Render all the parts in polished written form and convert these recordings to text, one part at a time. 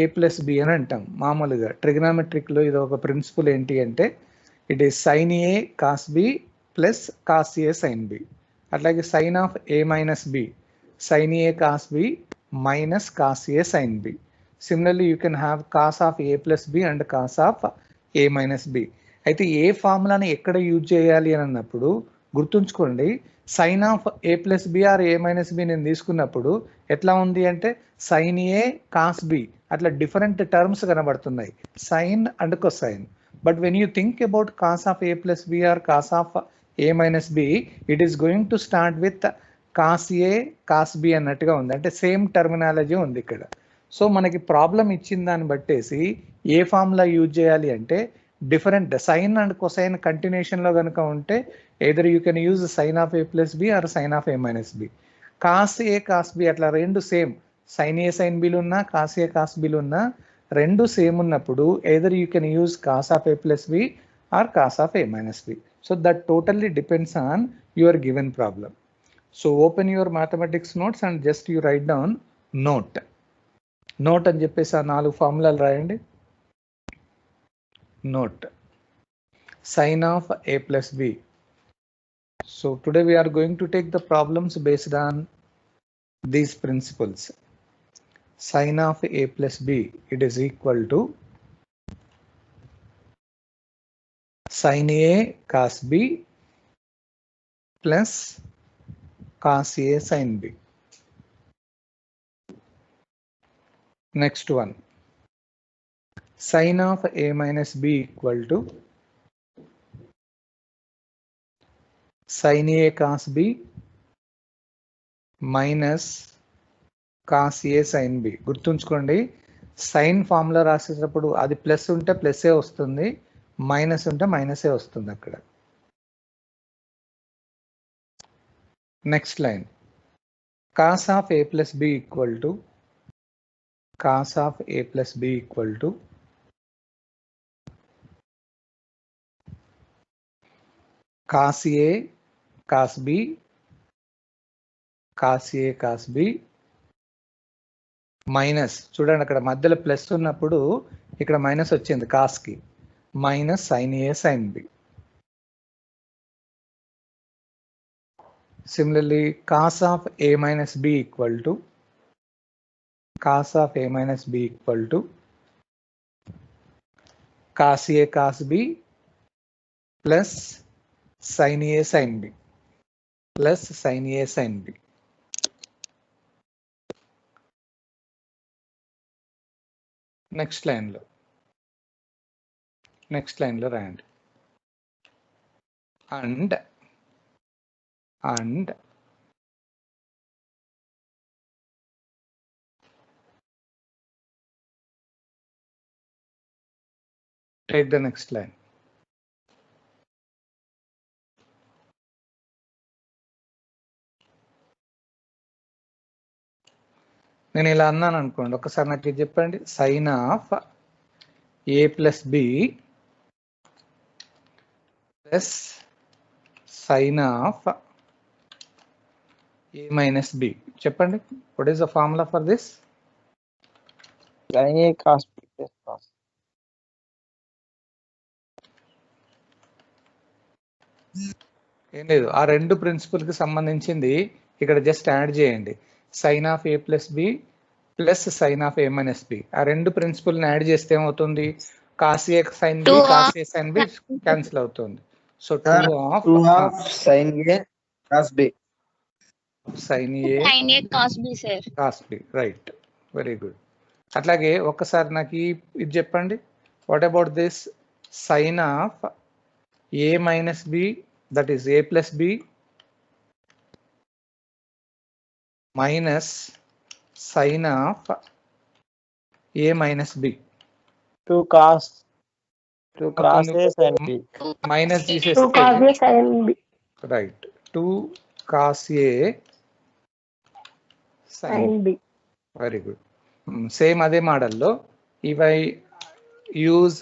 ఏ plus B అని అంటాం. మామూలుగా ట్రిగ్నామెట్రిక్లో ఇది ఒక ప్రిన్సిపల్ ఏంటి అంటే it is sine A cos B plus cos A sine B. అట్లాగే sine of A minus B sine A cos B minus cos A sine B. Similarly you can have cos of A plus B and cos of A minus B. అయితే ఏ ఫార్ములాని ఎక్కడ use చేయాలి అని అన్నప్పుడు గుర్తుంచుకోండి, sine of A plus B or A minus B నేను తీసుకున్నప్పుడు ఎట్లా ఉంది అంటే సైన్ ఏ కాస్ బి అట్లా డిఫరెంట్ టర్మ్స్ కనబడుతున్నాయి, sine and cosine. But when you think about cos of A plus B or cos of A minus b, it is going to start with cos A cos b అన్నట్టుగా ఉంది, అంటే same terminology ఉంది ఇక్కడ. So మనకి problem ఇచ్చిన దాన్ని బట్టేసి ఏ formula use చేయాలి అంటే డిఫరెంట్ సైన్ అండ్ కొసైన్ కంటిన్యూషన్లో కనుక ఉంటే either you can use sin of a plus b or sin of a minus b. cos a cos b అట్లా రెండు same, sin a sin b ఉన్నా cos a cos b ఉన్నా రెండు same ఉన్నప్పుడు either you can use cos of a plus b or cos of a minus b. So that totally depends on your given problem. So open your mathematics notes and just you write down note అని చెప్పేసి ఆ 4 ఫార్ములాలు రాయండి. note sin of a plus b. So today we are going to take the problems based on these principles. Sin of a plus b, it is equal to sin a cos b plus cos a sin b. Next one, sin of a minus b equal to sin a cos b minus cos A sine b. గుర్తుంచుకోండి, sine formula రాసేటప్పుడు అది plus ఉంటే ప్లస్ఏ వస్తుంది, minus ఉంటే మైనసే వస్తుంది అక్కడ. Next line, cos of A plus B equal to cos of A plus B equal to cos A cos B cos A cos B minus, చూడండి అక్కడ మధ్యలో ప్లస్ ఉన్నప్పుడు ఇక్కడ మైనస్ వచ్చింది కాస్కి, minus sine A sine B. Similarly cos of A minus B equal to cos of A minus B equal to cos A cos B plus sine A sine B plus sine A sine b. Next లైన్లో రాయండి, and take the next line. నేను ఇలా అన్నాను అనుకోండి, ఒకసారి నాకు ఇది చెప్పండి, sine of A plus B plus sine of A minus B. చెప్పండి, what is the formula for this? sin a cos b plus cos. ఏం లేదు, ఆ రెండు ప్రిన్సిపల్కి సంబంధించింది ఇక్కడ జస్ట్ యాడ్ చేయండి, sine of A plus B plus sine of A minus B. ఆ రెండు ప్రిన్సిపల్ని యాడ్ చేస్తే ఏమవుతుంది, కాస్ ఏ సైన్ బి కాస్ ఏ సైన్ బి క్యాన్సిల్ అవుతుంది. So 2 of sin a cos b. Sine A cos b sir. Cos B, right, very good. అట్లాగే ఒక్కసారి నాకు ఇది చెప్పండి, what about this sine of A minus B, that is A plus B minus sine of A minus b. 2 cos a sin b. Minus 2 తీసేస్తే cos a sin b. Right, 2 cos a sin b. Very good. Same అదే మోడల్లో if I use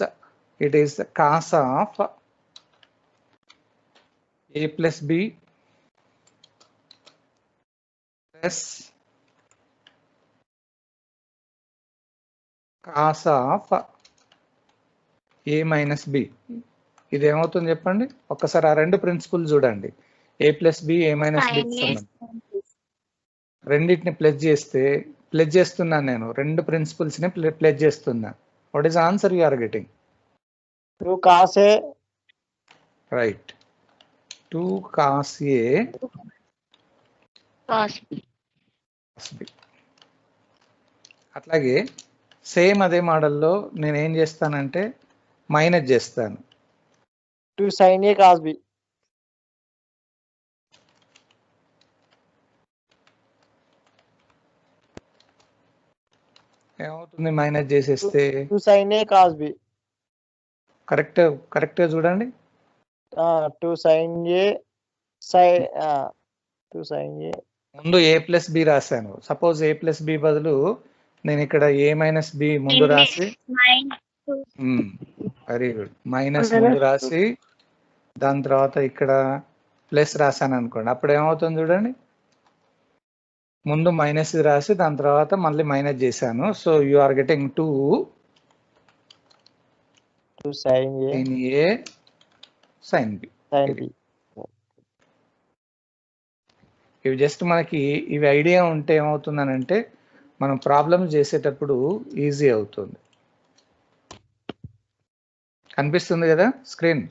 it is cos of a plus b plus cos of A minus b. ఇది ఏమవుతుంది చెప్పండి ఒక్కసారి ఆ రెండు principle చూడండి. A plus B A minus b రెండింటిని ప్లస్ చేస్తే ప్లస్ చేస్తున్నాను నేను రెండు ప్రిన్సిపల్స్ ని ప్లస్ చేస్తున్నా. What is answer you are getting? 2 cos A. Right. 2 cos A cos B. అట్లాగే సేమ్ అదే మోడల్లో నేను ఏం చేస్తానంటే మైనస్ చేస్తాను. 2 sin A cos B. ఏమవుతుంది మైనస్ చేసేస్తే? 2 sin A cos B. Correct చూడండి. 2 sin A sin 2 sin A. ముందు ఏ ప్లస్ బి రాశాను. సపోజ్ ఏ ప్లస్ బి బదులు నేను ఇక్కడ ఏ మైనస్ బి ముందు రాసి వెరీ గుడ్ మైనస్ ముందు రాసి దాని తర్వాత ఇక్కడ ప్లస్ రాశాను అనుకోండి. అప్పుడు ఏమవుతుంది చూడండి, ముందు మైనస్ రాసి దాని తర్వాత మళ్ళీ మైనస్ చేశాను. So you are getting 2 sin A sin B. ఇవి జస్ట్ మనకి ఇవి ఐడియా ఉంటే ఏమవుతుందనంటే మనం ప్రాబ్లమ్ చేసేటప్పుడు ఈజీ అవుతుంది. కనిపిస్తుంది కదా screen?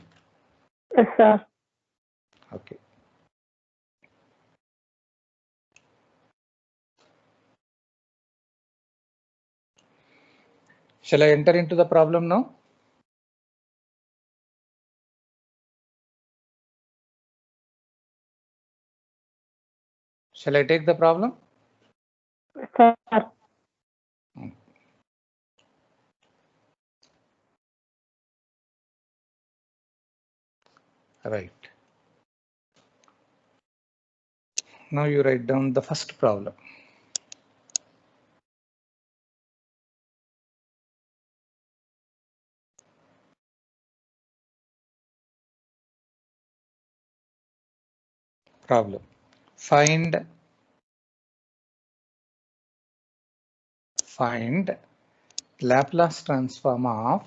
Okay. Shall I enter into the problem now? Shall I take the problem? Sir. Right. Now you write down the first problem. Problem. Find Laplace transform of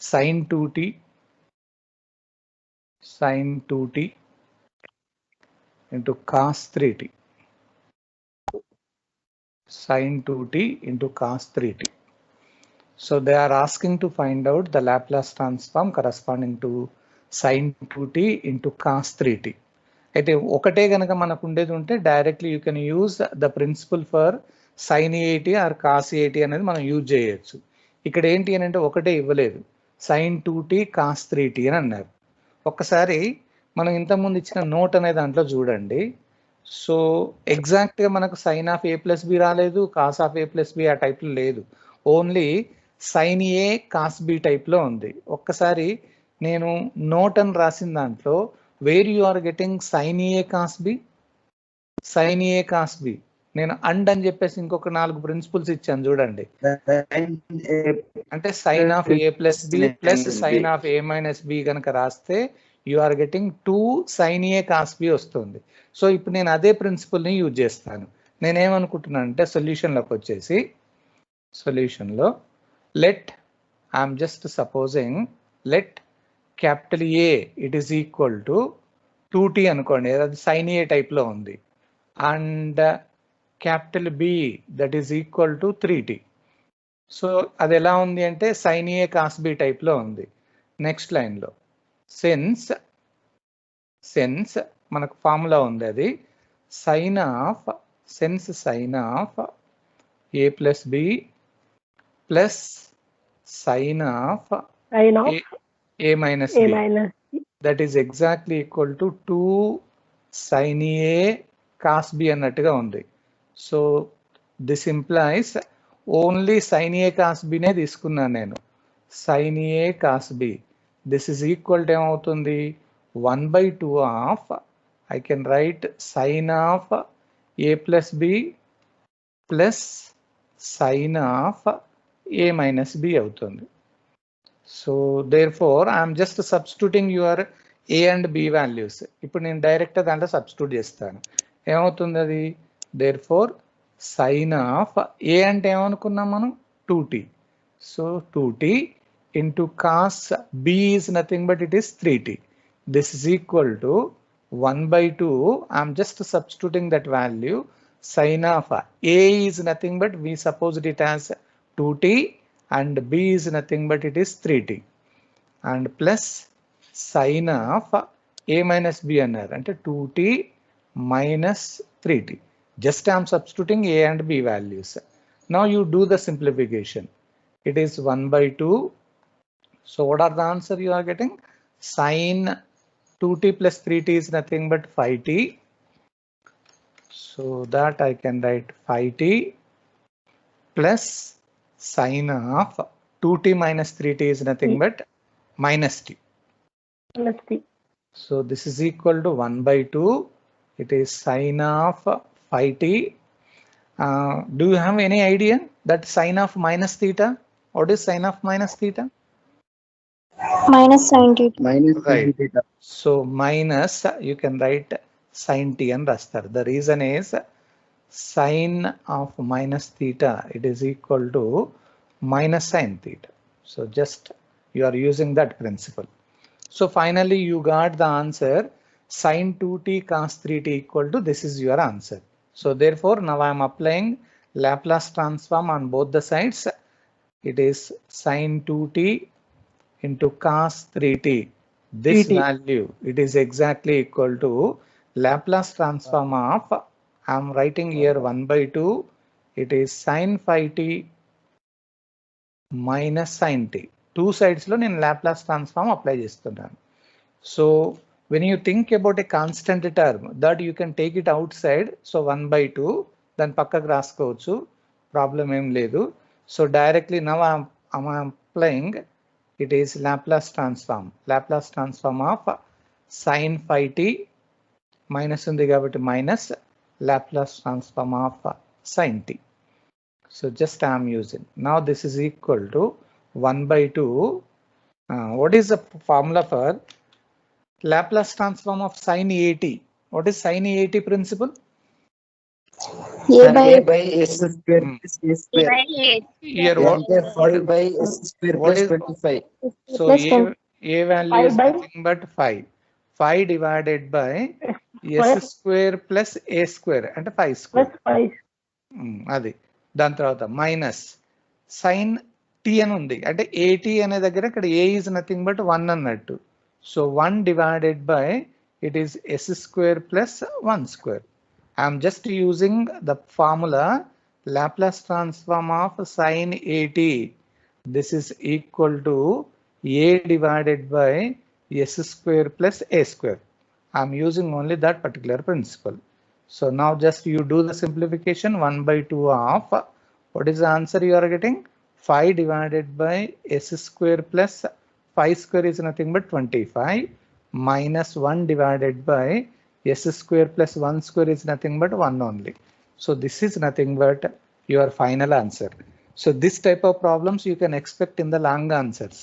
sin 2t into cos 3t. Sin 2t into cos 3t. So they are asking to find out the Laplace transform corresponding to sin 2t into cos 3t. అయితే ఒకటే గనక మనకు ఉండేది ఉంటే directly you can use the principle for sin 80 or cos 80 అనేది మనం use చేయొచ్చు. ఇక్కడ ఏంటి అని అంటే ఒకటే ఇవ్వలేదు, sin 2t cos 3t అని అన్నారు. ఒక్కసారి మనం ఇంతకుముందు ఇచ్చిన నోట్ అనే దాంట్లో చూడండి. సో ఎగ్జాక్ట్గా మనకు sin of a plus b రాలేదు, cos of a plus b ఆ టైప్లో లేదు, only sin a cos b టైప్లో ఉంది. ఒక్కసారి నేను నోట్ అని రాసిన దాంట్లో where you are getting sin a cos b, sin a cos b నేను అండ్ అని చెప్పేసి ఇంకొక 4 ప్రిన్సిపల్స్ ఇచ్చాను చూడండి. అంటే sin of a plus B plus sin of a minus b కనుక రాస్తే you are getting 2 sin a cos b వస్తుంది. సో ఇప్పుడు నేను అదే ప్రిన్సిపల్ని యూజ్ చేస్తాను. నేనేమనుకుంటున్నాను అంటే సొల్యూషన్లోకి వచ్చేసి సొల్యూషన్లో let I'm just supposing let capital A it is equal to 2t అనుకోండి, అది sin a టైప్లో ఉంది, and capital B that is equal to 3t. So అది ఎలా ఉంది అంటే sin a cos b టైప్లో ఉంది. నెక్స్ట్ లైన్లో సెన్స్ మనకు ఫార్ములా ఉంది, అది sin of a plus B plus sin of a minus b. That is exactly equal to 2 sin a cos b అన్నట్టుగా ఉంది. So this implies only sin a cos b నే తీసుకున్నాను నేను. sin a cos b this is equal to ఏమవుతుంది 1/2 of I can write sin of a plus B plus sin of a minus b అవుతుంది. So therefore I am just substituting your a and b values. ఇప్పుడు నేను direct దాంట్లో substitute చేస్తాను. ఏమవుతుంది అది? therefore sign of ఏ అంటే ఏమనుకున్నాం మనం 2t. So 2t into cos b is nothing but it is 3t. This is equal to 1/2. I'm just substituting that value. Sine of a is nothing but we supposed it as 2t and b is nothing but it is 3t. And plus sine of a minus b అన్నారు అంటే 2t minus 3t. Just I am substituting a and b values. Now you do the simplification. It is 1/2. So what are the answer you are getting? Sine 2t plus 3t is nothing but 5t. So that I can write 5t plus sine of 2t minus 3t is nothing but minus t. Plus t. So this is equal to 1/2. It is sine of 5t. Do you have any idea that sine of minus theta? What is sine of minus theta? Minus sin t. Minus Right. theta. So minus you can write sin t and rastar. The reason is sine of minus theta, it is equal to minus sin theta. So just you are using that principle. So finally you got the answer sin 2t cos 3t equal to this is your answer. So therefore now I am applying Laplace transform on both the sides. It is sin 2t into cos 3t. This 3t. value, it is exactly equal to Laplace transform of, I am writing here 1/2. It is sin 5t minus sin t. Two sides lo నేను Laplace transform apply చేస్తున్నాను. So when you think about a constant term that you can take it outside, so 1/2 దాని పక్కకు రాసుకోవచ్చు, problem ఏం లేదు. So directly now I'm applying, it is Laplace transform of sin 5t minus ఉంది కాబట్టి minus Laplace transform of sin t. So just I am using. Now this is equal to 1/2. What is the formula for Laplace transform of sin at? What is sin at principle? A by s square plus a square. Here what, అంటే 5 by s square what plus is 25. so plus a value is 5 by nothing but 5. 5 divided by square s square plus a square అంటే 5 plus square. 5. అది దాని తర్వాత minus sign tea అని ఉంది అంటే ఏటీ అనే దగ్గర ఇక్కడ ఏ ఈజ్ నథింగ్ బట్ 1 అన్నట్టు. So 1 divided by it is s square plus 1 square. I'm just using the formula Laplace transform of sin at. This is equal to a divided by s square plus a square. I'm using only that particular principle. So now just you do the simplification. 1/2 of what is the answer you are getting? 5 divided by s square plus 5 square is nothing but 25 minus 1 divided by s square plus 1 square is nothing but 1 only. So this is nothing but your final answer. So this type of problems you can expect in the long answers.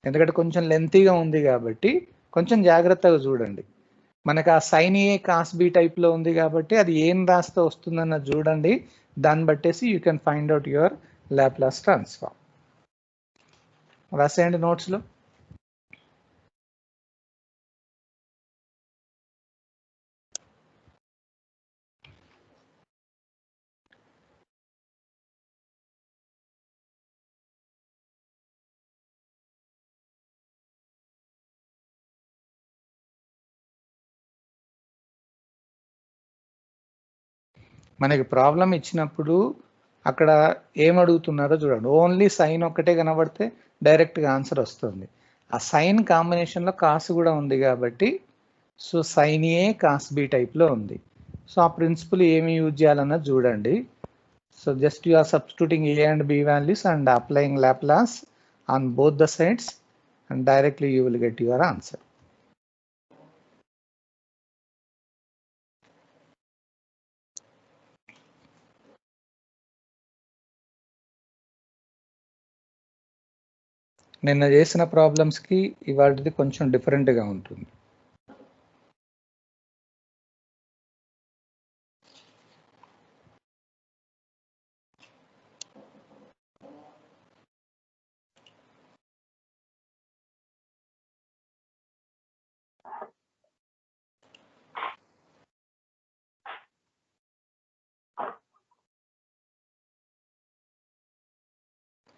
ఎందుకంటే కొంచెం లెంతీగా ఉంది కాబట్టి కొంచెం జాగ్రత్తగా చూడండి. మనకు ఆ sign ఏ cos b టైప్లో ఉంది కాబట్టి అది ఏం రాస్తే వస్తుందన్న చూడండి, దాన్ని బట్టేసి you can find out your Laplace transform. రాసేయండి నోట్స్లో. మనకి ప్రాబ్లం ఇచ్చినప్పుడు అక్కడ ఏం అడుగుతున్నారో చూడండి. ఓన్లీ సైన్ ఒక్కటే కనబడితే డైరెక్ట్గా ఆన్సర్ వస్తుంది. ఆ సైన్ కాంబినేషన్లో కాస్ కూడా ఉంది కాబట్టి సో సైన్ ఏ కాస్ బి టైప్లో ఉంది. సో ఆ ప్రిన్సిపల్ ఏమి యూజ్ చేయాలన్నది చూడండి. So just you are substituting a and b values and applying Laplace on both the sides and directly you will get your answer. నిన్న చేసిన ప్రాబ్లమ్స్కి ఇవాళది కొంచెం డిఫరెంట్గా ఉంటుంది.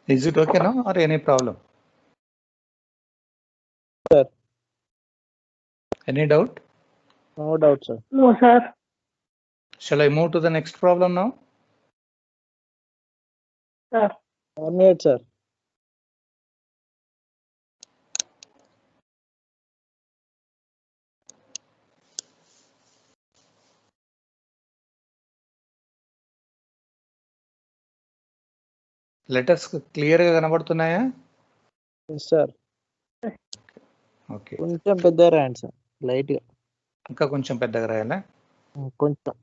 Is it okay now or any problem? Sir. Any doubt? No doubt, sir. No, sir. Shall I move to the next problem now? Sir. 1 minute, sir. Letters clear గా కనబడుతున్నాయా? Yes, sir. Okay, కొంచెం పెద్దగా రాయండి sir, light గా. ఇంకా కొంచెం పెద్దగా రాయాలా? కొంచెం.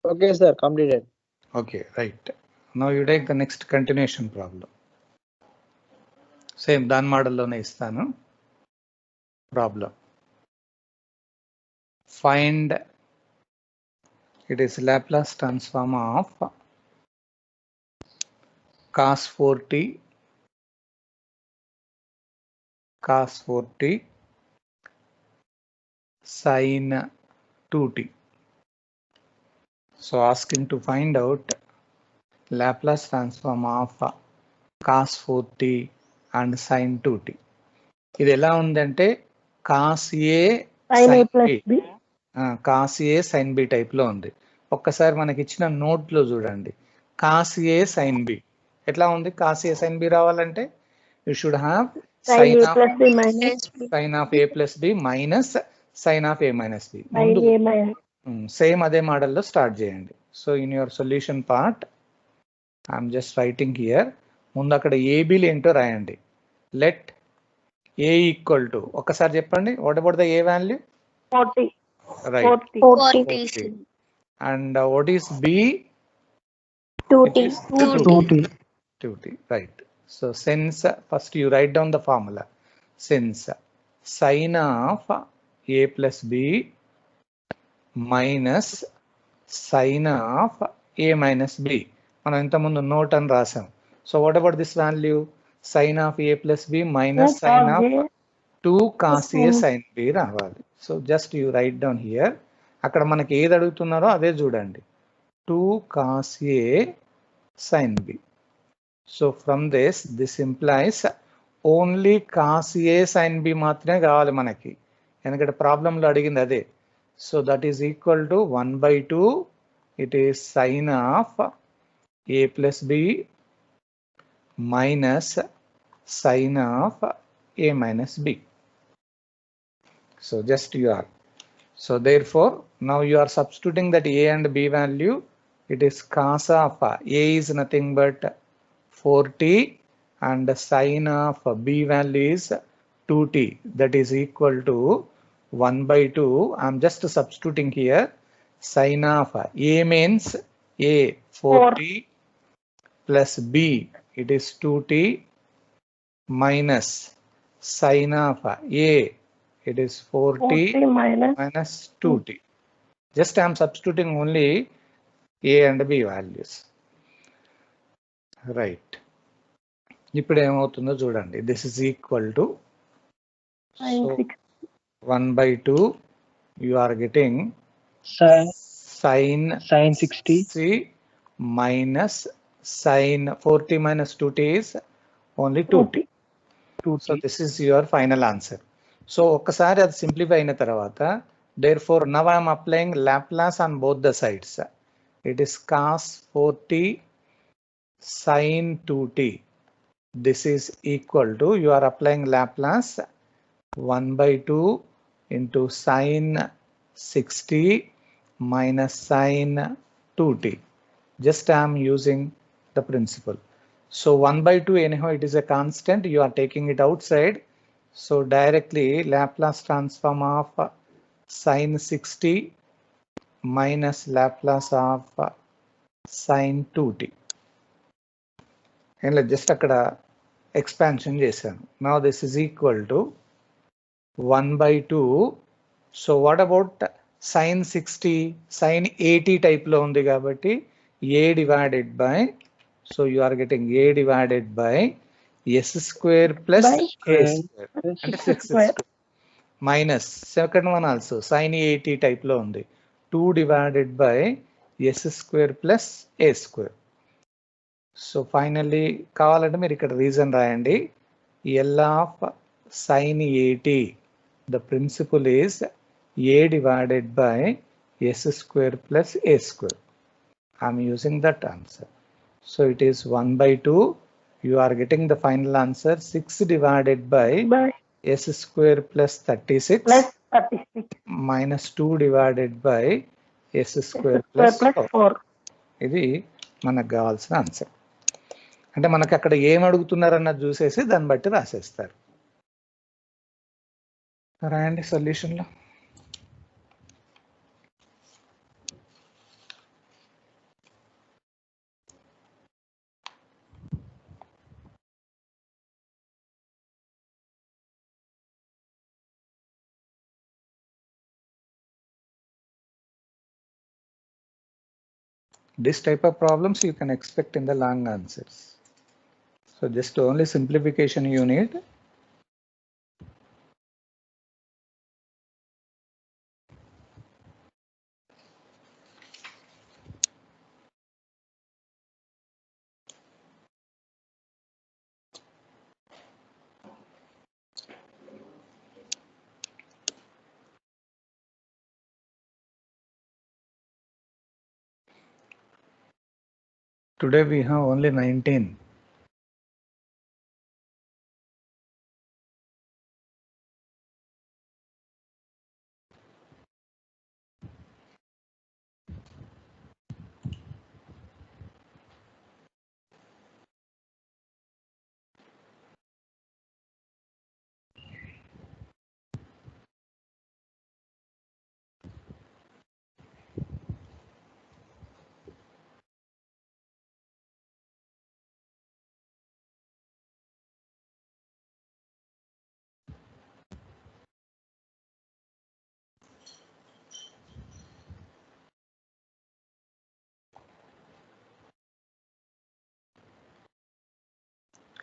Okay, sir. Completed. Okay, right. Now you take the next continuation problem. Same దాని మోడల్లోనే ఇస్తాను problem. Find it is Laplace transform of cos 4t sin 2t. So asking to find out Laplace transform of cos 4t and sin 2t. ఇది ఎలా ఉందంటే cos A Sin A sin plus B, B. cos A sin B type లో ఉంది. ఒక్కసారి మనకి ఇచ్చిన note లో చూడండి, cos A sin B ఎట్లా ఉంది? cos A sin B రావాలంటే you should have Sin sin A of plus B minus A plus B minus sin of A minus B. sin A minus. Same అదే మోడల్లో start చేయండి. So in your solution part I'm just writing here. ముందు అక్కడ ఏబీలు ఏంటో రాయండి. Let A equal to, ఒక్కసారి చెప్పండి, what about the a value? 40. Right. 40. And what is b? 2T. 2t. Right. So since first you write down the formula. Since sin of A plus B minus sin of A minus B. మనం ఇంతకుముందు note అని రాసాం. So what about this value? sin of A plus B minus sin of 2 cos A sin B రావాలి. So just you right down here. అక్కడ మనకి ఏది అడుగుతున్నారో అదే చూడండి, 2 cos A sin B. So from this implies only cos A sin B మాత్రమే కావాలి మనకి, ఎందుకంటే ప్రాబ్లంలో అడిగింది అదే. So that is equal to 1/2 it is sin of A plus B minus sin of A minus B. So just you are. So therefore now you are substituting that A and B value. It is cos of A is nothing but 4t and sin of B value is 2t, that is equal to 1/2. I'm just substituting here. Sin of A means A 4t plus B it is 2t minus sin of A it is 4t minus 2t. Just I'm substituting only A and B values. Right. ఇప్పుడు ఏమవుతుందో చూడండి. This is equal to 1/2 you are getting sin 60 minus sin 4t minus 2t is only 2t. So this is your final answer. So ఒక్కసారి అది simplify అయిన తర్వాత, therefore now I am applying Laplace on both the sides. It is cos 4t sin 2t. This is equal to, you are applying Laplace 1/2 into sin 60 minus sin 2t. Just I am using the principle. So 1/2 anyhow it is a constant, you are taking it outside. So directly Laplace transform of sin 60 minus Laplace of sin 2t. And just అక్కడ expansion చేశాను. Now this is equal to 1/2. So what about sin 60? sin 80 టైప్లో ఉంది కాబట్టి a divided by, so you are getting a divided by s square plus a square అంటే 6 minus second one also sin 80 టైప్లో ఉంది 2 divided by s square plus a square. So finally కావాలంటే మీరు ఇక్కడ reason రాయండి. L of sin 80, the principle is a divided by s square plus a square. I'm using that answer. So it is 1/2. You are getting the final answer 6 divided by s square plus 36 plus 36 minus 2 divided by s square plus 4. ఇది మనకు కావాల్సిన answer. అంటే మనకు అక్కడ ఏం అడుగుతున్నారన్నది చూసేసి దాన్ని బట్టి రాసేస్తారు. రాయండి సొల్యూషన్లో. This type of problems you can expect in the long answers. So just only simplification you need. Today we have only 19.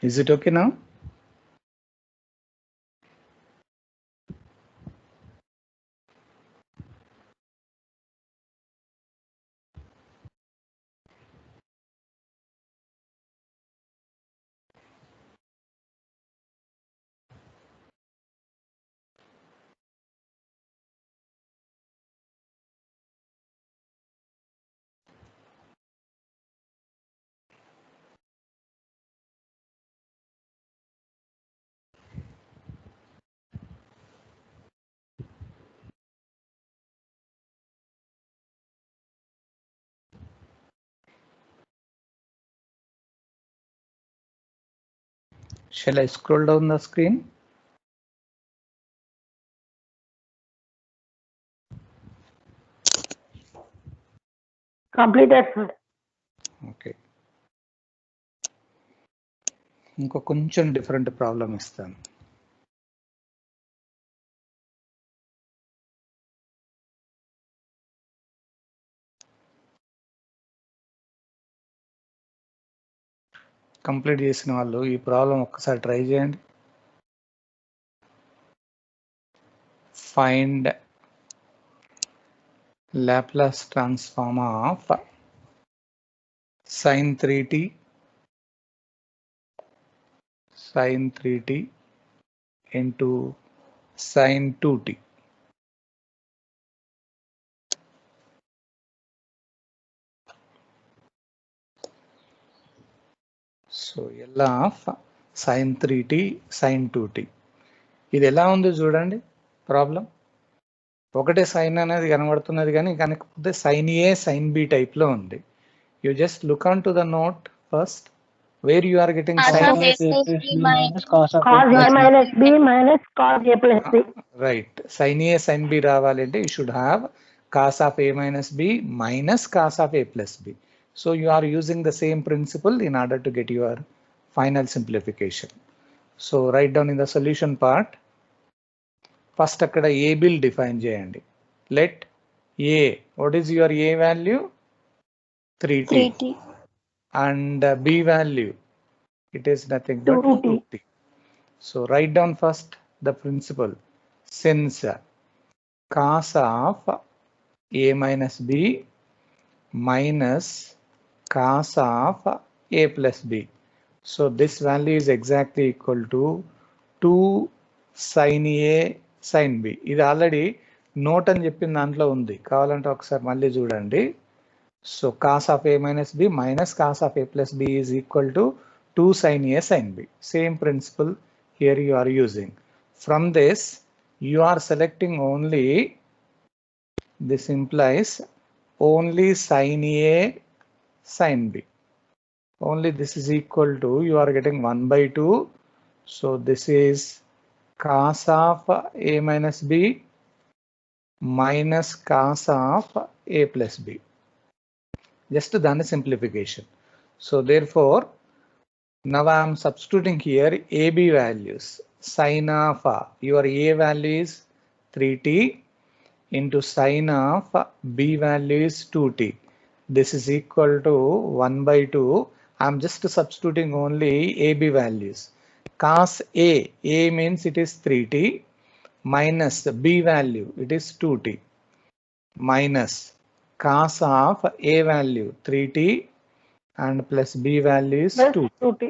Is it okay now? Shall I scroll down the screen? completed, sir. Okay. ఇంకో కొంచెం different problem ఇస్తాను. Complete చేసిన వాళ్ళు ఈ problem ఒక్కసారి try చేయండి. Find Laplace transform of sin 3t into sin 2t. So L of sin 3t sin 2t. ఇది ఎలా ఉందో చూడండి ప్రాబ్లం. ఒకటే సైన్ అనేది కనబడుతున్నది కానీ కనుకపోతే sin A sin B టైప్లో ఉంది. You just look on to the note first where you are getting Cos sin of A. A plus B minus cos of cos A A minus B minus cos A plus B. Right. Sin A sin B రావాలంటే you should have cos of A minus B minus cos of A plus B. So you are using the same principle in order to get your final simplification. So write down in the solution part. First అక్కడ A bill define చేయండి. Let A, what is your A value? 3t. 3t. And B value, it is nothing but 2t. 2t. So write down first the principle. Since cos of A minus B minus cos of A plus B. So this value is exactly equal to 2 sin A sin B. ఇది already note అని చెప్పిన దాంట్లో ఉంది, కావాలంటే ఒకసారి మళ్ళీ చూడండి. So cos of A minus B minus cos of A plus B is equal to 2 sin A sin B. Same principle here you are using. From this you are selecting only, this implies only sin A sin B. Only this is equal to, you are getting 1 by 2. So this is cos of A minus B minus cos of A plus B. Just done a simplification. So therefore, now I am substituting here AB values. Sin of your A value is 3t into sin of B value is 2t. This is equal to 1 by 2. I am just substituting only AB values. Cos A means it is 3t minus the B value, it is 2t, minus cos of A value 3t and plus B value is Plus 2. 2t.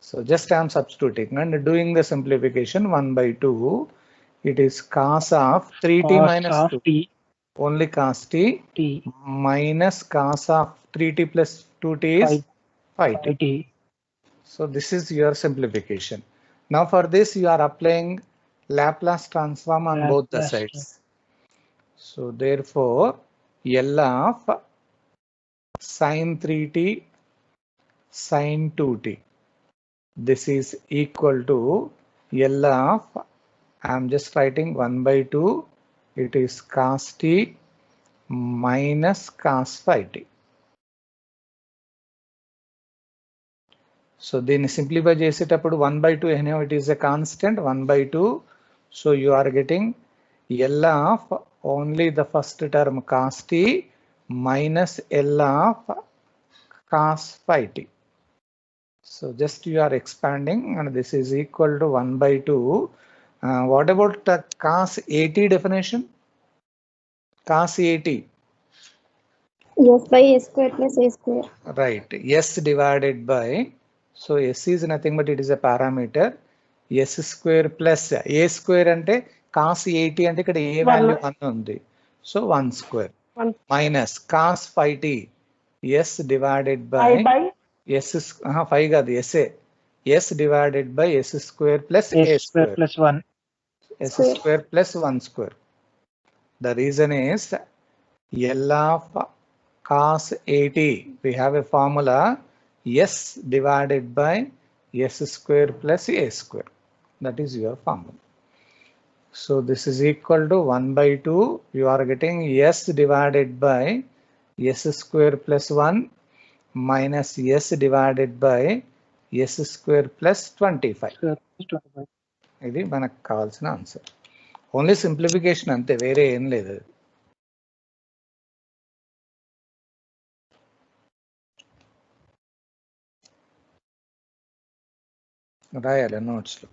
So just I am substituting and doing the simplification. 1 by 2, it is cos of 3t cos minus of 2, t only cos t, t minus cos of 3t plus 2t is 5t. t. So this is your simplification. Now for this you are applying Laplace transform on both the Laplace sides. So therefore L of sin 3t sin 2t, this is equal to L of, I am just writing 1 by 2, it is cos t minus cos 5t. So then simplify చేసేటప్పుడు 1 by 2 anyhow it is a constant, 1 by 2. So you are getting L of only the first term cos t minus L of cos 5t. So just you are expanding and this is equal to 1 by 2. What about the cos 80 definition? Cos 80. S by A square plus A square. Right. S divided by, so S is nothing but it is a parameter. S square plus A square ante cos 80 ante ikkada A value 1 undi. So 1 square 1 minus cos 5t S divided by by S 5 కాదు S S divided by S square plus A s square square. plus 1 S square plus 1 square. The reason is L of cos 80, we have a formula S divided by S square plus A square. That is your formula. So this is equal to 1 by 2. You are getting S divided by S square plus 1 minus S divided by S square plus 25. square plus 25. ఇది మనకు కావాల్సిన answer. Only simplification అంతే, వేరే ఏం లేదు. రాయాలి నోట్స్లో.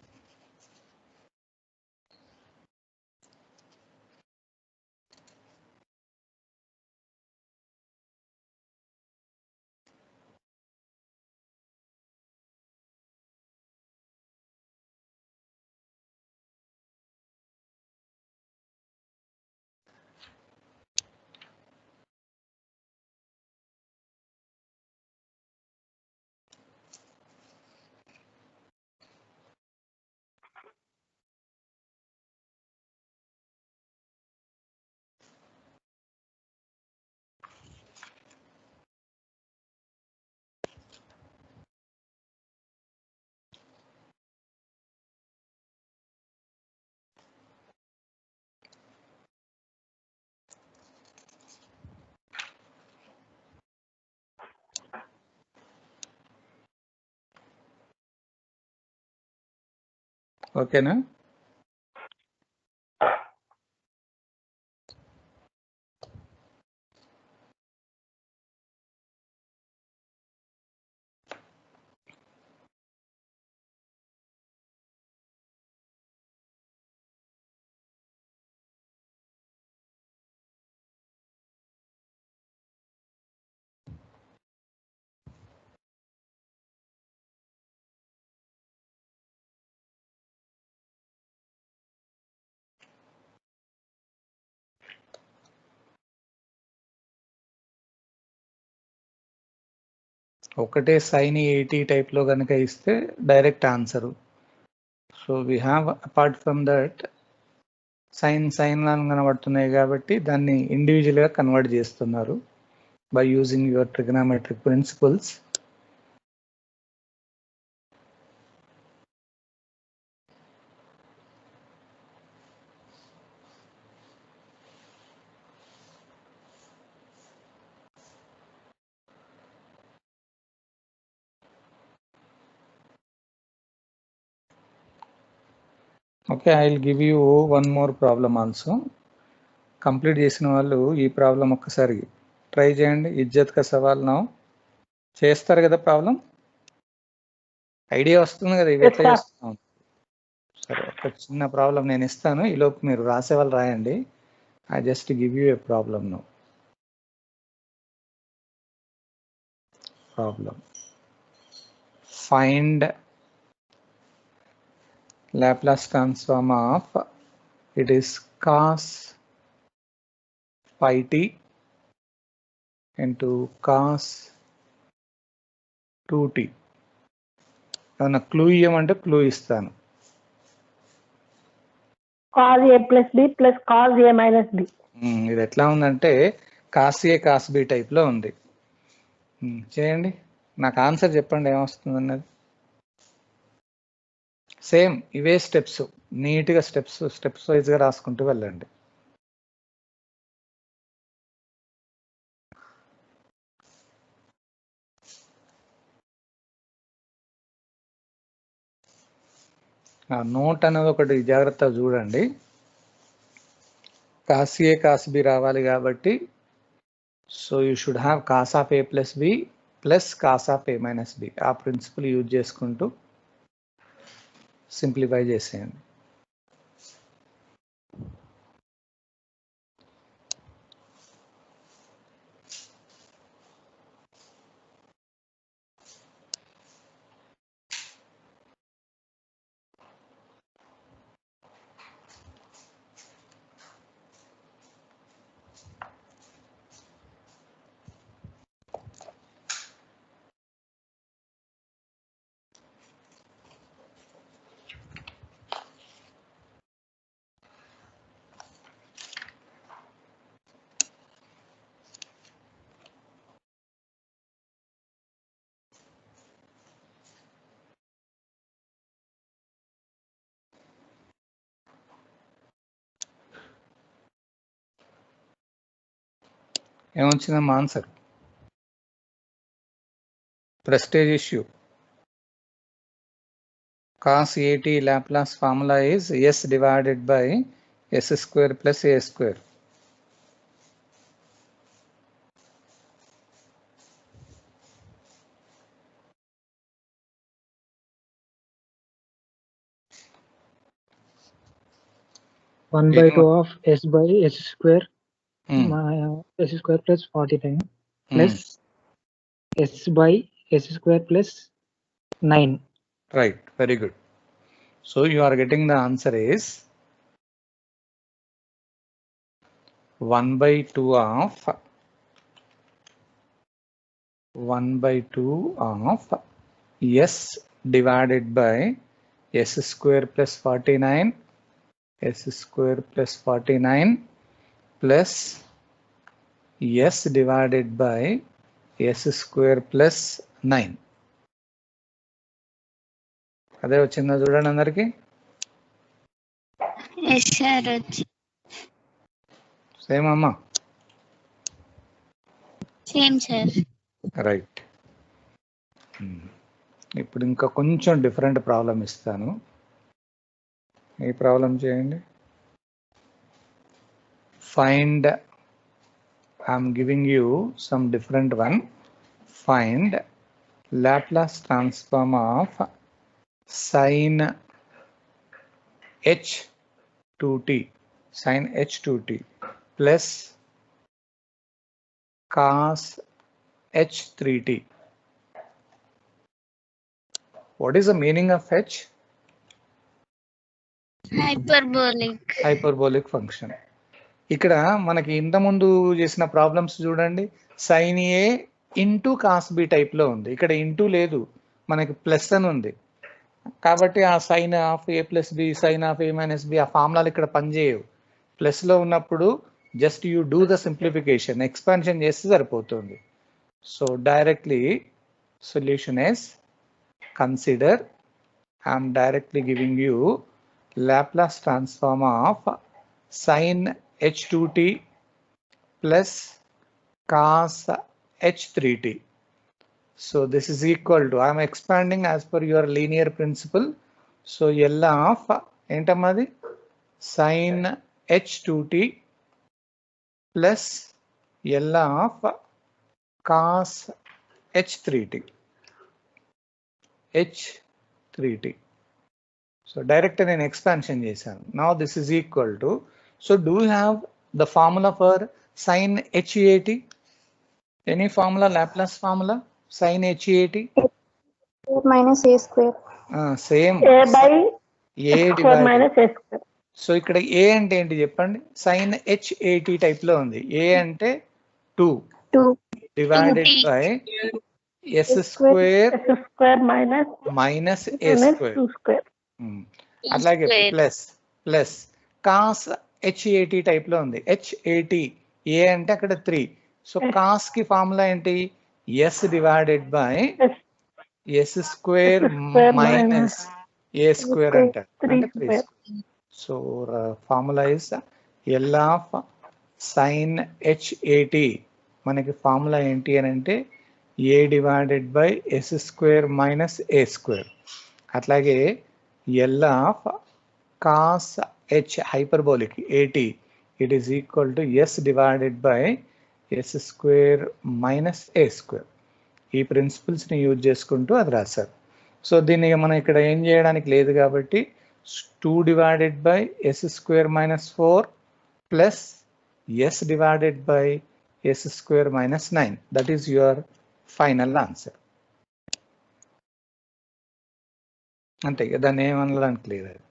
ఓకేనా? ఒకటే సైన్ 80 టైప్లో కనుక ఇస్తే direct answer. So we have apart from that sine లాగా కనబడుతున్నాయి కాబట్టి దాన్ని ఇండివిజువల్గా కన్వర్ట్ చేస్తున్నారు by using your trigonometric principles. Okay, I will give you one more problem also. Complete చేసిన వాళ్ళు ఈ ప్రాబ్లం ఒక్కసారి ట్రై చేయండి. ఇజ్జత్ కా సవాల్ నా చేస్తారు కదా, ప్రాబ్లం ఐడియా వస్తుంది కదా ఇవి ఎట్లా చేస్తున్నాం. సరే, ఒక చిన్న ప్రాబ్లం నేను ఇస్తాను, ఈలోపు మీరు రాసే వాళ్ళు రాయండి. I just give you A problem now. Problem: find Laplace transform of it is cos pi t into cos 2t. ఏమన్నా క్లూ ఇవ్వమంటే క్లూ ఇస్తాను. cos a plus b plus cos a minus b. ఇది ఎట్లా ఉందంటే cos A cos b టైప్లో ఉంది. చేయండి, నాకు ఆన్సర్ చెప్పండి ఏమొస్తుంది అన్నది. సేమ్ ఇవే స్టెప్స్, నీట్గా స్టెప్స్ వైజ్గా రాసుకుంటూ వెళ్ళండి. నోట్ అనేది ఒకటి జాగ్రత్తగా చూడండి. కాస్ ఏ కాస్ బి రావాలి కాబట్టి so you should have cos of A plus B plus cos of A minus B. ఆ ప్రిన్సిపల్ యూజ్ చేసుకుంటూ సింప్లిఫై చేసేయండి. ఏమొచ్చిందమ్మా answer? Prestige issue. Cos AT Laplace formula is S divided by S square plus A square. One by two of S by S square, S square plus 49 plus S by S square plus 9. Right, very good. So you are getting the answer is 1 by 2 of 1 by 2 of S divided by S square plus 49 S square plus 49 plus S divided by S square plus 9. అదే వచ్చిందా చూడండి అందరికి. Same అమ్మా? Same sir. Right. ఇప్పుడు ఇంకా కొంచెం different problem ఇస్తాను. ఈ ప్రాబ్లం చేయండి. Find, I'm giving you some different one. Find Laplace transform of sin h2t, sin h2t plus cos h3t. What is the meaning of h? Hyperbolic function. ఇక్కడ మనకి ఇంతకుముందు చేసిన ప్రాబ్లమ్స్ చూడండి, సైన్ ఏ into cos b టైప్లో ఉంది. ఇక్కడ into లేదు, మనకి ప్లస్ అని ఉంది. కాబట్టి ఆ sine of A plus b, sine of A minus B, ఆ ఫార్ములాలు ఇక్కడ పనిచేయవు. ప్లస్లో ఉన్నప్పుడు just you do the simplification, expansion చేస్తే సరిపోతుంది. So directly solution is consider, I'm directly giving you Laplace transform of sin h2t plus cos h3t. So this is equal to, I am expanding as per your linear principle. So L of entamadi sin h2t plus L of cos h3t. h3t. So direct and expansion చేశాను. Now this is equal to, so do you have the formula for sin HEAT? Any formula, Laplace formula, sin HEAT? minus a square. Same. A by A x square divided. minus a square. So ఇక్కడ ఏ అంటే ఏంటి చెప్పండి? sin HAT type లో ఉంది. ఏ అంటే 2 divided by s square S square minus minus a minus square. 2 square. అలాగే plus cos HAT type లో ఉంది. HAT ఏ అంటే అక్కడ 3. సో కాస్ కి ఫార్ములా ఏంటి? s divided by s square minus a square అంటారు, అంటే 3 square. So formula is L of sin HAT. మనకి ఫార్ములా ఏంటి అని అంటే a divided by s square minus a square. అట్లాగే L of cos h hyperbolic AT, it is equal to s divided by s square minus a square. ఈ principles ని use చేసుకుంటూ అది రాశారు. సో దీన్ని మనం ఇక్కడ ఏం చేయడానికి లేదు కాబట్టి 2 divided by s square minus 4 plus s divided by s square minus 9. That is your final answer. అంతే, దాన్ని ఏమనడానికి లేదు.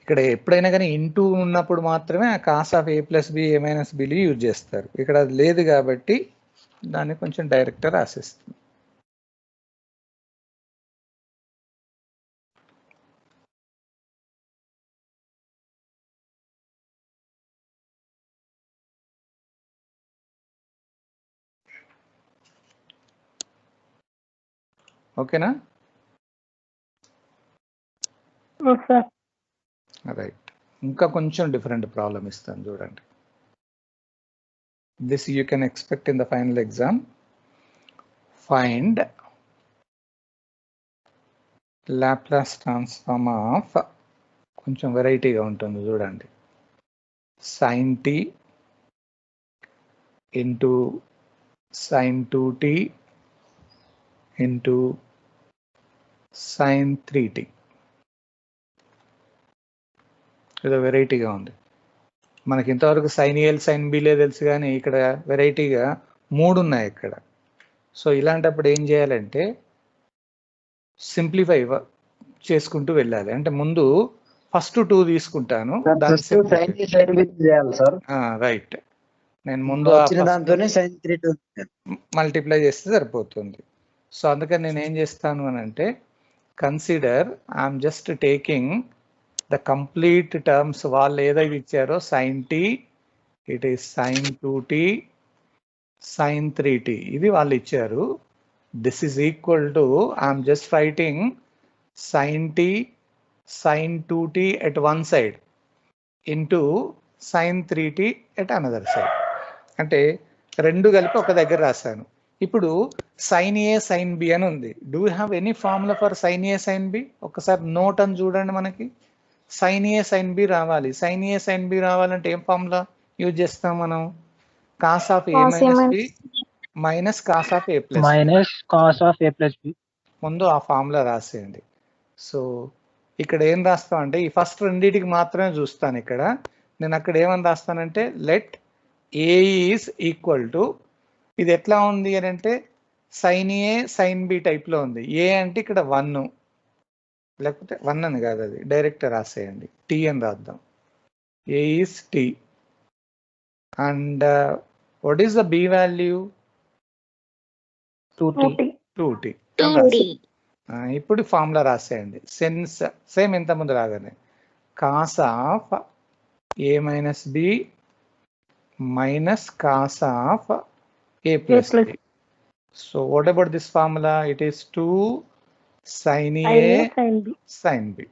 ఇక్కడ ఎప్పుడైనా కానీ ఇంటూ ఉన్నప్పుడు మాత్రమే ఆ cos of A plus B A minus బిలు యూజ్ చేస్తారు. ఇక్కడ అది లేదు కాబట్టి దాన్ని కొంచెం డైరెక్ట్ రాసేస్తుంది. ఓకేనా? రైట్. ఇంకా కొంచెం డిఫరెంట్ ప్రాబ్లం ఇస్తాను చూడండి. This you can expect in the final exam. Find Laplace transform of, కొంచెం వెరైటీగా ఉంటుంది చూడండి, sin t into sin 2t into sin 3t. ఏదో వెరైటీగా ఉంది. మనకి ఇంతవరకు sin ఏల్ sin బీలే తెలుసు, కానీ ఇక్కడ వెరైటీగా 3 ఉన్నాయి ఇక్కడ. సో ఇలాంటప్పుడు ఏం చేయాలంటే సింప్లిఫై చేసుకుంటూ వెళ్ళాలి. అంటే ముందు ఫస్ట్ 2 తీసుకుంటాను, రైట్. నేను ముందు మల్టిప్లై చేస్తే సరిపోతుంది. సో అందుకని నేను ఏం చేస్తాను అని అంటే, consider I'm just taking the complete terms. వాళ్ళు ఏదైతే ఇచ్చారో sin t, it is sin 2t, sin 3t, ఇది వాళ్ళు ఇచ్చారు. This is equal to, I'm just writing sin t, sin 2t at one side into sin 3t at another side. అంటే రెండు కలిపి ఒక దగ్గర రాశాను. ఇప్పుడు సైన్ ఏ సైన్ బి అని ఉంది. Do you have any formula for sine A sine b? ఒకసారి నోట్ అని చూడండి. మనకి సైన్ ఏ సైన్ బి రావాలి. సైన్ ఏ సైన్ బి రావాలంటే ఏం ఫార్ములా యూజ్ చేస్తాం మనం? Cos of a Cos A minus b minus cos of A plus minus cos of a plus b. ముందు ఆ ఫార్ములా రాసేయండి. సో ఇక్కడ ఏం రాస్తాం అంటే ఈ ఫస్ట్ రెండింటికి మాత్రమే చూస్తాను. ఇక్కడ నేను అక్కడ ఏమని రాస్తానంటే let A is equal to, ఇది ఎట్లా ఉంది అని అంటే సైన్ ఏ సైన్ బి టైప్లో ఉంది. ఏ అంటే ఇక్కడ 1, లేకపోతే 1 అని కాదు, అది డైరెక్ట్ రాసేయండి, టీ అని రాద్దాం. A is T and what is the B value? 2t. 2t. ఇప్పుడు ఫార్ములా రాసేయండి. సెన్స్ సేమ్ ఇంత ముందు రాగానే cos of A minus b minus cos of A plus b. So what about this formula? It is 2 sine A sine b.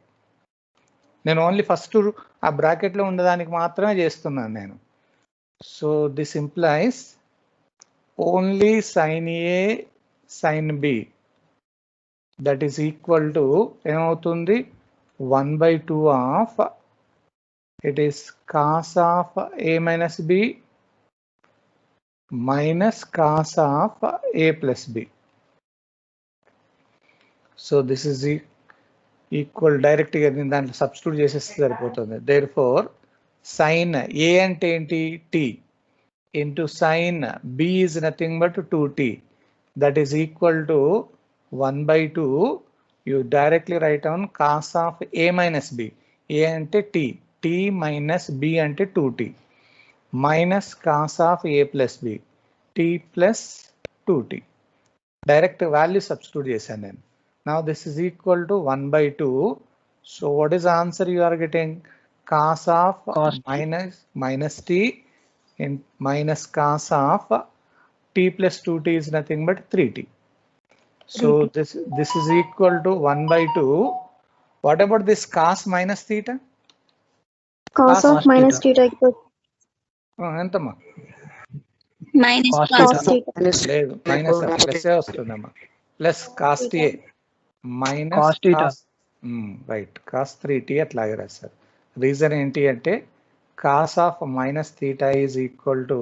నేను only first ఆ బ్రాకెట్లో ఉండడానికి మాత్రమే చేస్తున్నాను నేను. So this implies only sine A sine b that is equal to ఏమవుతుంది? 1/2 of it is cos of A minus b minus cos of A plus b. So this is equal, డైరెక్ట్గా నేను దాంట్లో సబ్స్టిట్యూట్ చేసేస్తే సరిపోతుంది. There four sine a అంటే ఏంటి? T into sine b is nothing but 2t. That is equal to 1/2. You directly write down cos of a minus b. A ante t, t minus b ante 2t, minus cos of a plus b, t plus 2t. Direct value substitute చేశాను నేను. Now this is equal to 1/2. So what is the answer you are getting? Cos of minus t in minus cos of t plus 2t is nothing but 3t. So this is equal to 1/2. What about this cos minus theta? Cos of minus theta equals ఎంతమ్మా? minus Cos cos theta. theta. లేదు, minus plus వస్తుందమ్మా. Plus cos t minus Cos theta. Right, cos 3t అట్లాగే రాస్తారు. Reason ఏంటి అంటే cos of minus theta is equal to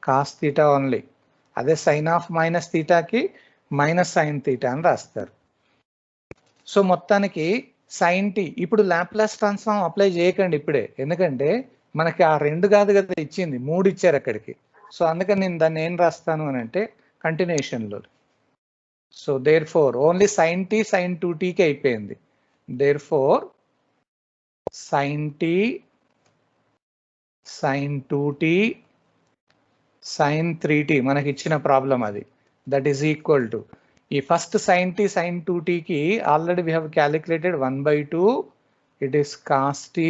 cos theta only. అదే sine of minus థీటాకి minus sine theta అని రాస్తారు. సో మొత్తానికి సైన్ టీ. ఇప్పుడు లాప్లాస్ ట్రాన్స్ఫార్మ్ అప్లై చేయకండి ఇప్పుడే, ఎందుకంటే మనకి ఆ 2 కాదు కదా ఇచ్చింది, 3 ఇచ్చారు అక్కడికి. సో అందుకని నేను దాన్ని ఏం రాస్తాను అని అంటే కంటిన్యూషన్లో. So therefore only sine t sine 2tకి అయిపోయింది. Therefore sine t sine 2t sine 3t మనకి ఇచ్చిన ప్రాబ్లం అది. దట్ ఈస్ ఈక్వల్ టు ఈ ఫస్ట్ సైన్ టీ సైన్ 2tకి already we have calculated 1/2. It is cos t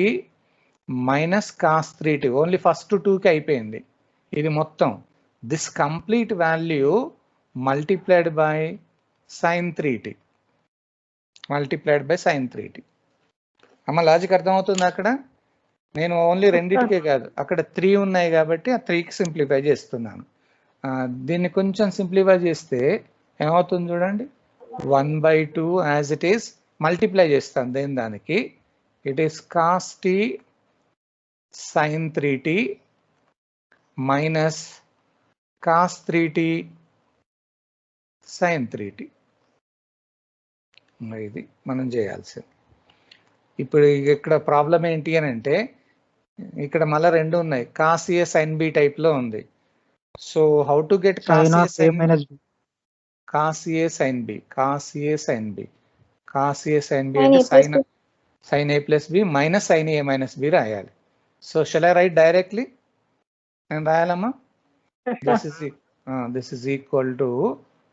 minus cos 3t. Only first 2కి అయిపోయింది. ఇది మొత్తం this complete value multiplied by sine 3t, multiplied by sine 3t. అమ్మ logic అర్థమవుతుంది? అక్కడ నేను ఓన్లీ రెండింటికే కాదు, అక్కడ 3 ఉన్నాయి కాబట్టి ఆ 3కి సింప్లిఫై చేస్తున్నాను. దీన్ని కొంచెం సింప్లిఫై చేస్తే ఏమవుతుంది చూడండి. 1/2 యాజ్ ఇట్ ఈస్ మల్టిప్లై చేస్తాను దేని దానికి. It is cos t sine 3t minus cos 3t sine 3t. ఇది మనం చేయాల్సింది. ఇప్పుడు ఇక్కడ ప్రాబ్లం ఏంటి అని అంటే ఇక్కడ మళ్ళీ 2 ఉన్నాయి. కాస్ ఏ సైన్ బి టైప్లో ఉంది. So how to get cos A sine B? Cos A sine B, cos A sine B, cos A sine B అంటే sine A plus B minus sine A minus B రాయాలి. So shall I write directly? నేను రాయాలమ్మా. This is equal to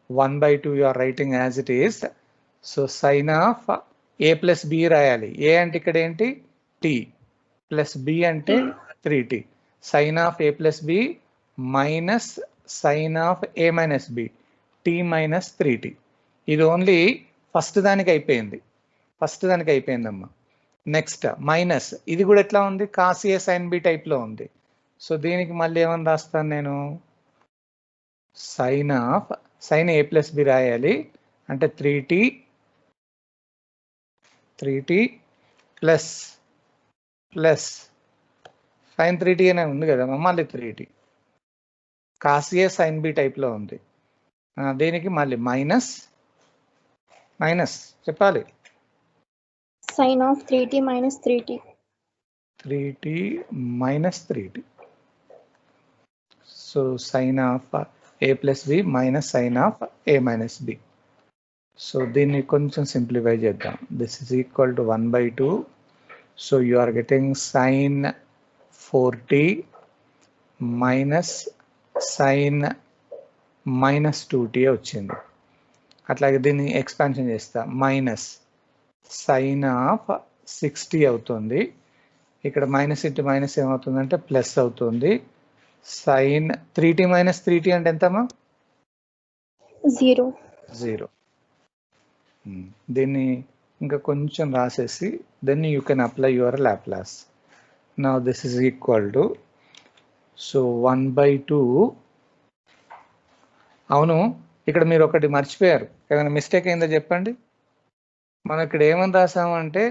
1/2 you are writing as it is. So sine of A plus B రాయాలి. A అంటే ఇక్కడ ఏంటి? Tea plus b అంటే 3t. Sine of A plus B minus sine of A minus b t minus 3t. ఇది only first దానికి అయిపోయింది, అమ్మా. Next minus ఇది కూడా ఎట్లా ఉంది? కాస్ ఏ సైన్ బి టైప్లో ఉంది. సో దీనికి మళ్ళీ ఏమని రాస్తాను నేను? Sine of sine A plus B రాయాలి అంటే 3t plus plus sign 3t అనే ఉంది కదా మళ్ళీ 3t cos A sine B టైప్లో ఉంది. దీనికి మళ్ళీ మైనస్ చెప్పాలి Sin of 3t minus 3t. 3t minus 3t. So sin of a plus b minus sin of a minus b. So దీన్ని కొంచెం సింప్లిఫై చేద్దాం. This is equal to 1/2. So you are getting sin 4t minus sin minus 2t వచ్చింది. అట్లాగే దీన్ని expansion చేస్తా minus sine of 60 అవుతుంది. ఇక్కడ minus into minus ఏమవుతుందంటే ప్లస్ అవుతుంది. సైన్ 3t మైనస్ 3t అంటే ఎంతమ్మా 0. 0. దీన్ని ఇంకా కొంచెం రాసేసి then you can apply your Laplace. Now this is equal to so 1/2. అవును ఇక్కడ మీరు ఒకటి మర్చిపోయారు, ఏమైనా మిస్టేక్ అయిందో చెప్పండి. మనం ఇక్కడ ఏమని రాసామంటే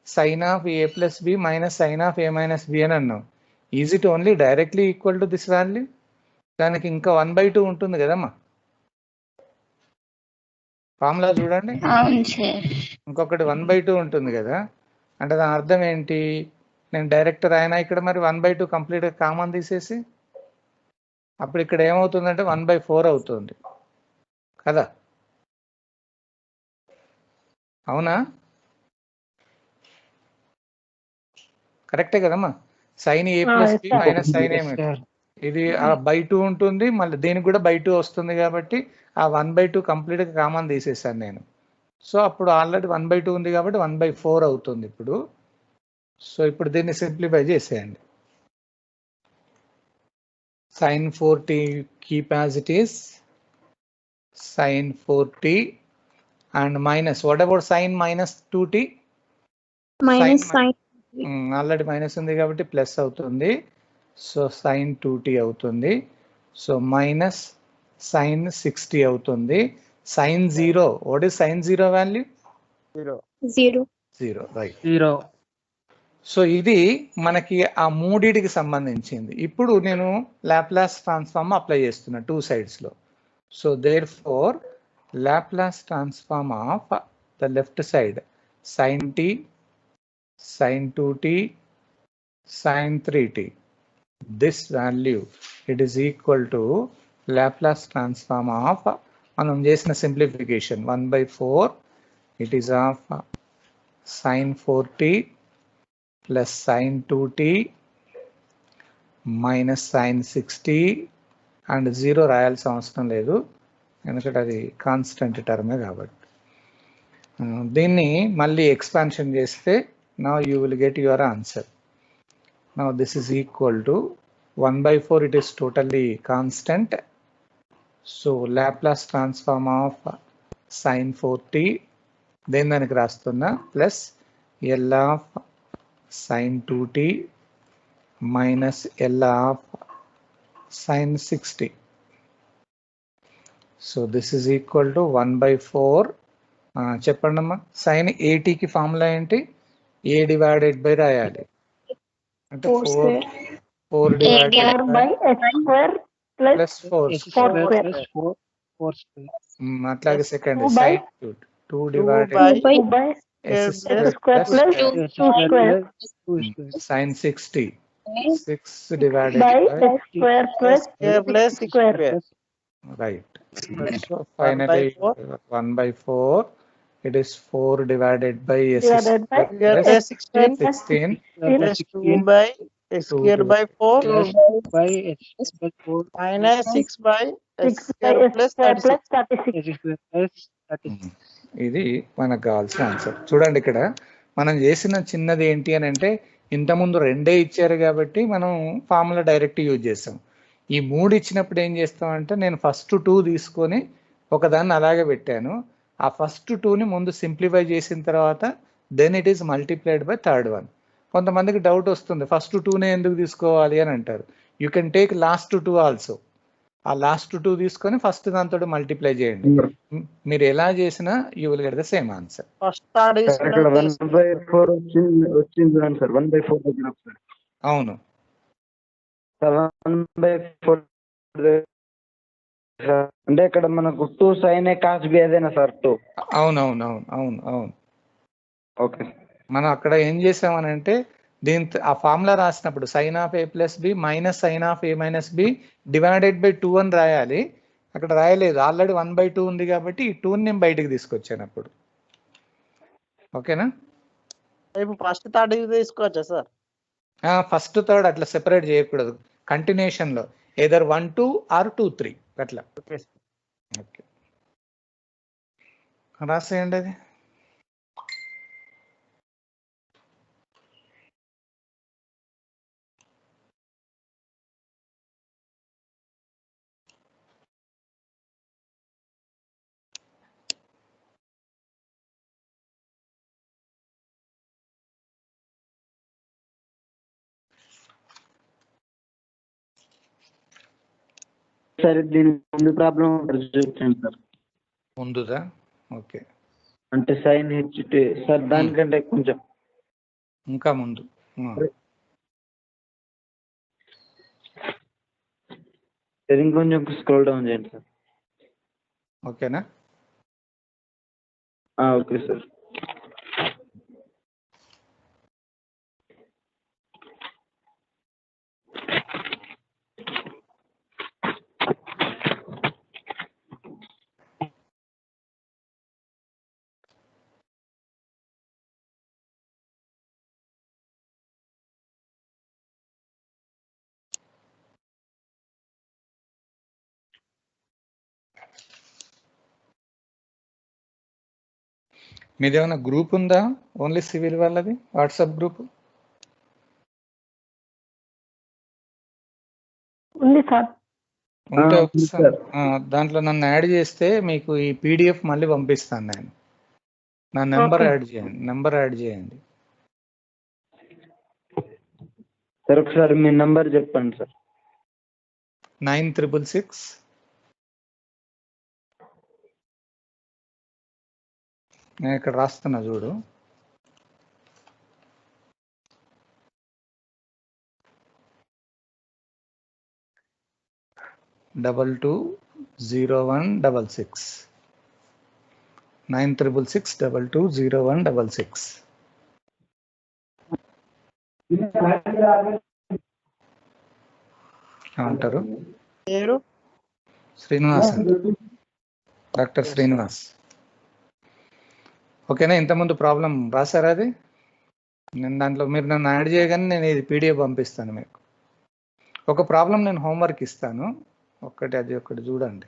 sine of A plus B minus sine of A minus B అని అన్నాం. Is it only directly equal to this value? దానికి ఇంకా 1/2 ఉంటుంది కదమ్మా ఫార్ములా చూడండి. ఇంకొకటి 1/2 ఉంటుంది కదా, అంటే దాని అర్థం ఏంటి? నేను డైరెక్ట్ రాయనా ఇక్కడ మరి 1/2 కంప్లీట్గా కామన్ తీసేసి అప్పుడు ఇక్కడ ఏమవుతుందంటే 1/4 అవుతుంది కదా, అవునా? కరెక్టే కదమ్మా. సైన్ ఏ ప్లస్ బి మైనస్ సైన్ ఏ ఇది /2 ఉంటుంది, మళ్ళీ దీనికి కూడా /2 వస్తుంది కాబట్టి ఆ 1/2 కంప్లీట్గా కామన్ తీసేసాను నేను. సో అప్పుడు ఆల్రెడీ 1/2 ఉంది కాబట్టి 1/4 అవుతుంది ఇప్పుడు. సో ఇప్పుడు దీన్ని సింప్లిఫై చేసేయండి. sin 4t keep as it is, sin 4t and minus what about sin minus 2t? Minus sin. Already minus ఉంది కాబట్టి ప్లస్ అవుతుంది. సో sin 2t అవుతుంది. సో మైనస్ sin 60 అవుతుంది. sin 0, what is sin 0 value? 0. Right. 0. So ఇది మనకి ఆ మూడిటికి సంబంధించింది. ఇప్పుడు నేను లాప్లాస్ ట్రాన్స్ఫార్మ్ అప్లై చేస్తున్నా 2 sides లో. So therefore Laplace transform of the left side sin t, sin 2t, sin 3t. This value it is equal to Laplace transform of మనం చేసిన simplification 1/4 it is of sin 4t plus sin 2t minus sin 60 and 0 రాయాల్సిన అవసరం లేదు ఎందుకంటే అది constant టర్మే కాబట్టి. దీన్ని మళ్ళీ expansion చేస్తే now you will get your answer. Now this is equal to 1/4, it is totally constant. So Laplace transform of sin 4t then దానికి రాస్తున్నా plus L of sin 2t minus L of sin 60. So this is equal to 1/4. చెప్పండి అమ్మా, sin 80కి formula ఏంటి? a divided by రాయాలి అంటే 4 divided by x square plus 4 అట్లాగే second sin 2 divided by s square plus plus 2 square sin 60 6 divided by by x square plus plus 6 square. right. So finally 1/4 it is 4 divided by s Divided by plus 16 16 plus 2 by x square by 4 by x by 4 minus 6 by x 6 by square x plus square 36. plus 36. x square plus 36. ఇది మనకు కావాల్సిన answer. చూడండి ఇక్కడ మనం చేసిన చిన్నది ఏంటి అని అంటే ఇంతకుముందు 2 ఇచ్చారు కాబట్టి మనం ఫార్ములా డైరెక్ట్ యూజ్ చేస్తాం. ఈ 3 ఇచ్చినప్పుడు ఏం చేస్తామంటే నేను ఫస్ట్ 2 తీసుకొని ఒకదాన్ని అలాగే పెట్టాను. ఆ ఫస్ట్ 2ని ముందు సింప్లిఫై చేసిన తర్వాత then it is multiplied by third one. కొంతమందికి డౌట్ వస్తుంది ఫస్ట్ 2నే ఎందుకు తీసుకోవాలి అని అంటారు. You can take last 2 also. ఆ లాస్ట్ 2 తీసుకొని ఫస్ట్ దాంతో మల్టిప్లై చేయండి. మీరు ఎలా చేసినా you will get the same answer. First third ఇక్కడ 1/4 వచ్చింది చూడండి సార్. 1/4 దగ్గర ఒకసారి. అవును 1/4 అంటే ఇక్కడ మనకు 2 sin A cos B అదేనా సార్ 2? అవును. ఓకే. మనం అక్కడ ఏం చేసామనంటే ఆ ఫార్ములా రాసినప్పుడు sin of A plus B minus sin of A minus B divided by 2 అని రాయాలి. అక్కడ రాయలేదు, ఆల్రెడీ 1/2 ఉంది కాబట్టి ఈ 2ని నేను బయటకు తీసుకొచ్చాను అప్పుడు. ఓకేనా? ఇప్పుడు ఫస్ట్ థర్డ్ తీసుకోవచ్చా సార్? ఫస్ట్ థర్డ్ అట్లా సెపరేట్ చేయకూడదు, కంటిన్యూషన్ లో ఏదర్ 1 2 ఆర్ 2 3 అట్లా. ఓకే రాసేయండి అది. సరే దీని ముందు ప్రాబ్లం చూపించండి సార్. ముందుదా? ఓకే, అంటే sin HT సార్ దానికంటే కొంచెం ఇంకా ముందు. ఇంకొంచెం స్క్రోల్ డౌన్ చేయండి సార్. ఓకేనా? Okay sir. మీది ఏమైనా గ్రూప్ ఉందా? ఓన్లీ సివిల్ వాళ్ళది వాట్సాప్ గ్రూప్ ఉంది సార్. ఉంటే ఒకసారి దాంట్లో నన్ను యాడ్ చేస్తే మీకు ఈ PDF మళ్ళీ పంపిస్తాను నేను. నా నెంబర్ యాడ్ చేయండి. సార్ ఒకసారి మీ నెంబర్ చెప్పండి సార్. 9666 నేను ఇక్కడ రాస్తున్నా చూడు. 220166 9666220166. ఏమంటారు? పేరు శ్రీనివాస్ అంటారు, డాక్టర్ శ్రీనివాస్. ఓకేనా? ఇంతకుముందు ప్రాబ్లం రాశారా అది? నేను దాంట్లో మీరు నన్ను యాడ్ చేయగానే నేను ఇది PDF పంపిస్తాను మీకు. ఒక ప్రాబ్లం నేను హోంవర్క్ ఇస్తాను, అది ఒకటి చూడండి.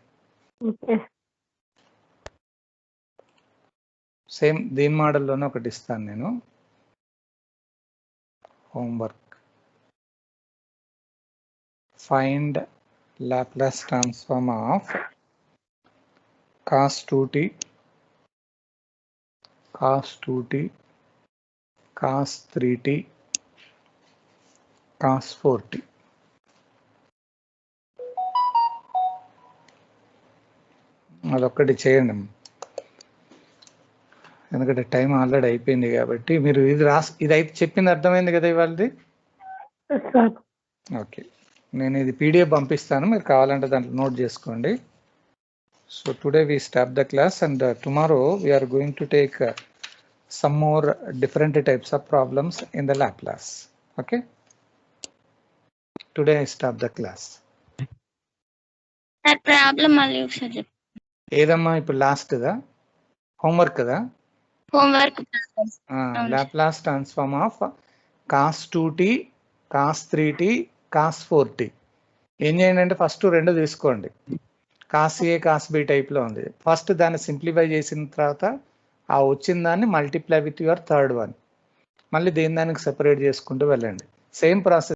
సేమ్ దీని మోడల్లోనే ఒకటి ఇస్తాను నేను homework. Find Laplace transform of cos 2t cos 3t cos 4t. అదొక్కటి చేయండి, ఎందుకంటే టైం ఆల్రెడీ అయిపోయింది కాబట్టి. మీరు ఇది అయితే చెప్పింది అర్థమైంది కదా ఇవాళది? ఓకే, నేను ఇది PDF పంపిస్తాను, మీరు కావాలంటే దాంట్లో నోట్ చేసుకోండి. So today we stop the class, and tomorrow we are going to take some more different types of problems in the Laplace. Okay, today I stop the class. That problem మళ్ళీ ఒకసారి చెప్పు. ఏదమ్మా ఇప్పుడు last దా homework కదా? Homework Laplace transform of cos 2t cos 3t cos 4t. ఏం చేయండి అంటే first 2 తీసుకోండి. cos A cos B టైప్లో ఉంది. ఫస్ట్ దాన్ని సింప్లిఫై చేసిన తర్వాత ఆ వచ్చిన దాన్ని multiply with your third one, మళ్ళీ దేని దానికి సెపరేట్ చేసుకుంటూ వెళ్ళండి. Same process